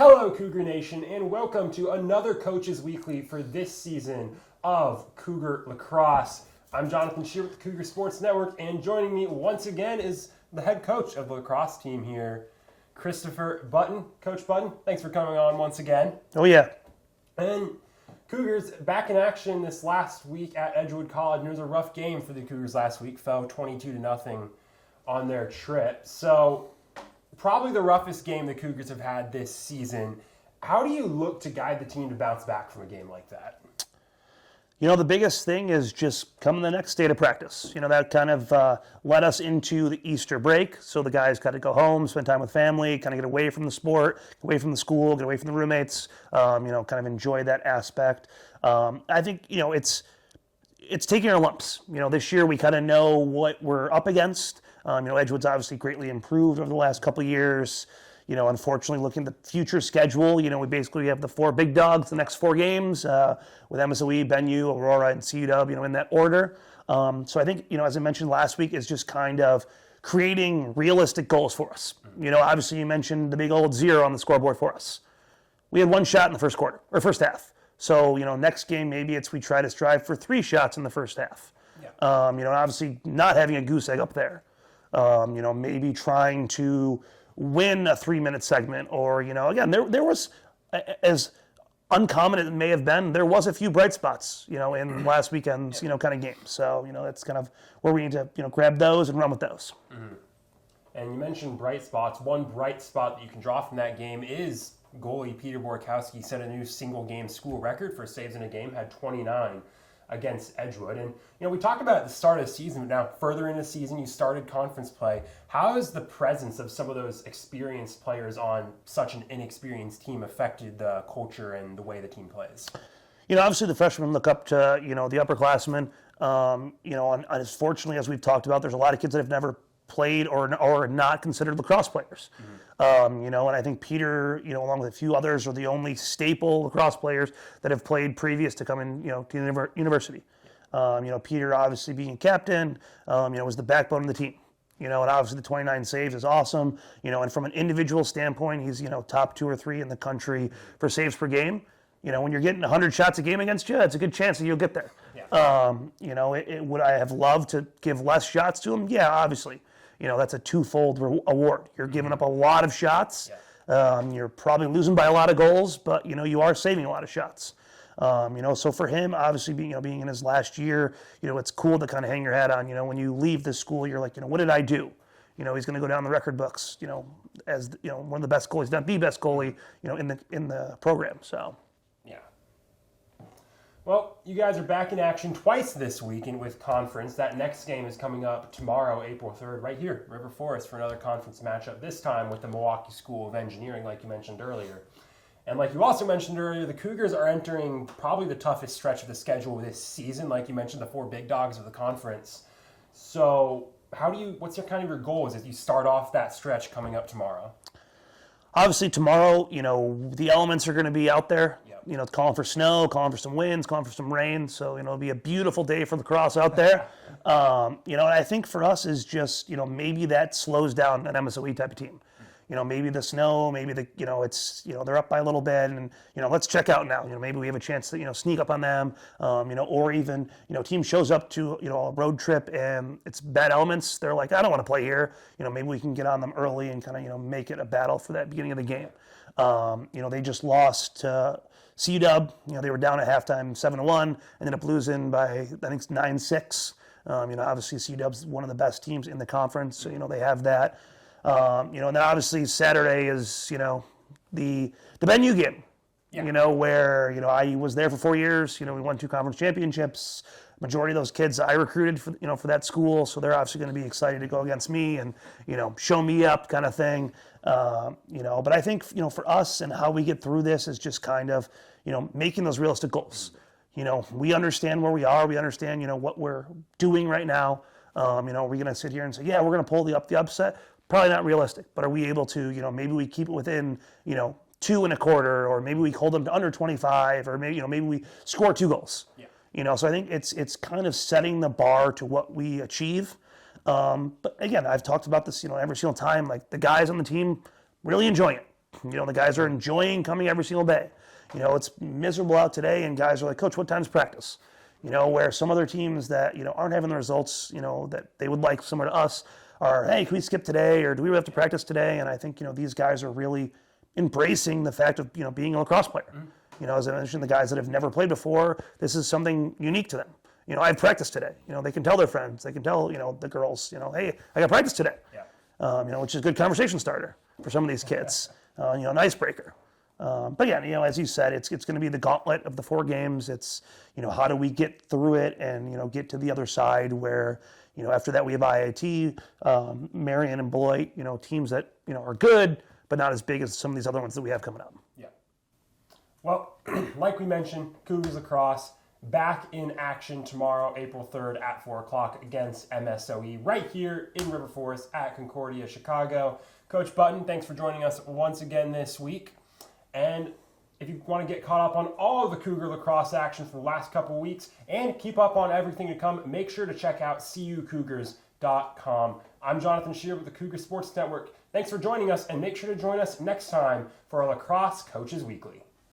Hello, Cougar Nation, and welcome to another Coaches Weekly for this season of Cougar Lacrosse. I'm Jonathan Shear with the Cougar Sports Network, and joining me once again is the head coach of the lacrosse team here, Christopher Button. Coach Button, thanks for coming on once again. Oh, yeah. And Cougars back in action this last week at Edgewood College. And it was a rough game for the Cougars last week, fell 22-0 on their trip. So probably the roughest game the Cougars have had this season. How do you look to guide the team to bounce back from a game like that? You know, the biggest thing is just come the next day to practice. You know, that kind of led us into the Easter break. So the guys got to go home, spend time with family, kind of get away from the sport, get away from the school, get away from the roommates, kind of enjoy that aspect. I think, it's taking our lumps. This year we kind of know what we're up against. Edgewood's obviously greatly improved over the last couple of years. Unfortunately, looking at the future schedule, we basically have the four big dogs the next four games with MSOE, BenU, Aurora, and CUW, in that order. So I think, as I mentioned last week, is just kind of creating realistic goals for us. Obviously you mentioned the big old 0 on the scoreboard for us. We had one shot in the first half. So, next game, maybe we try to strive for 3 shots in the first half. Yeah. Obviously not having a goose egg up there. Maybe trying to win a 3-minute segment, or again, there was, as uncommon as it may have been, there was a few bright spots in last weekend's kind of game. So that's kind of where we need to grab those and run with those. Mm-hmm. And you mentioned bright spots. One bright spot that you can draw from that game is goalie Peter Borkowski set a new single game school record for saves in a game, had 29 against Edgewood. And, we talked about at the start of the season, but now further in the season, you started conference play. How has the presence of some of those experienced players on such an inexperienced team affected the culture and the way the team plays? Obviously the freshmen look up to, the upperclassmen. And as fortunately, as we've talked about, there's a lot of kids that have never played or are not considered lacrosse players. Mm-hmm. And I think Peter, along with a few others, are the only staple lacrosse players that have played previous to coming, to university. Peter obviously being captain, was the backbone of the team. And obviously the 29 saves is awesome. And from an individual standpoint, he's, top 2 or 3 in the country for saves per game. When you're getting 100 shots a game against you, it's a good chance that you'll get there. Yeah. Would I have loved to give less shots to him? Yeah, obviously. That's a twofold award. You're giving up a lot of shots. Yeah. You're probably losing by a lot of goals, but, you are saving a lot of shots. So for him, obviously being in his last year, it's cool to kind of hang your hat on, when you leave this school, you're like, what did I do? He's going to go down the record books, as, one of the best goalies, not the best goalie, in the program. So. Yeah. Well, you guys are back in action twice this week and with conference. That next game is coming up tomorrow, April 3rd, right here, River Forest, for another conference matchup, this time with the Milwaukee School of Engineering, like you mentioned earlier. And like you also mentioned earlier, the Cougars are entering probably the toughest stretch of the schedule this season. Like you mentioned, the 4 big dogs of the conference. So what's your kind of your goals as you start off that stretch coming up tomorrow? Obviously tomorrow, the elements are going to be out there. Yep. Calling for snow, calling for some winds, calling for some rain. So, it'll be a beautiful day for lacrosse out there. And I think for us is just, maybe that slows down an MSOE type of team. Maybe the snow, maybe it's, they're up by a little bit and, let's check out now. Maybe we have a chance to, sneak up on them, or even, team shows up to, a road trip and it's bad elements. They're like, I don't want to play here. Maybe we can get on them early and kind of, make it a battle for that beginning of the game. They just lost to CUW. They were down at halftime 7-1, ended up losing by, I think, 9-6. Obviously CUW's one of the best teams in the conference. So, they have that. And then obviously Saturday is, the BenU game, yeah. Where, I was there for 4 years, we won 2 conference championships. Majority of those kids I recruited for, for that school. So they're obviously going to be excited to go against me and, show me up kind of thing. But I think, for us and how we get through this is just kind of, making those realistic goals. We understand where we are. We understand, what we're doing right now. Are we going to sit here and say, yeah, we're going to pull the upset? Probably not realistic, but are we able to, maybe we keep it within, 2 1/4, or maybe we hold them to under 25, or maybe we score 2 goals. Yeah. So I think it's kind of setting the bar to what we achieve. But again, I've talked about this, every single time, like the guys on the team really enjoying it. The guys are enjoying coming every single day. It's miserable out today, and guys are like, Coach, what time's practice? Where some other teams that, aren't having the results, that they would like, similar to us, are, hey, can we skip today, or do we really have to practice today? And I think, these guys are really embracing the fact of, being a lacrosse player. As I mentioned, the guys that have never played before, this is something unique to them. I have practice today. They can tell their friends, they can tell, the girls, hey, I got practice today. Yeah. Which is a good conversation starter for some of these kids, an icebreaker. But yeah, as you said, it's going to be the gauntlet of the 4 games. It's, how do we get through it and, get to the other side where, after that we have IIT, Marion and Beloit, teams that, are good, but not as big as some of these other ones that we have coming up. Yeah. Well, like we mentioned, Cougars Lacrosse back in action tomorrow, April 3rd at 4 o'clock against MSOE right here in River Forest at Concordia, Chicago. Coach Button, thanks for joining us once again this week. And if you want to get caught up on all of the Cougar Lacrosse action from the last couple of weeks and keep up on everything to come, make sure to check out cucougars.com. I'm Jonathan Shear with the Cougar Sports Network. Thanks for joining us, and make sure to join us next time for our Lacrosse Coaches Weekly.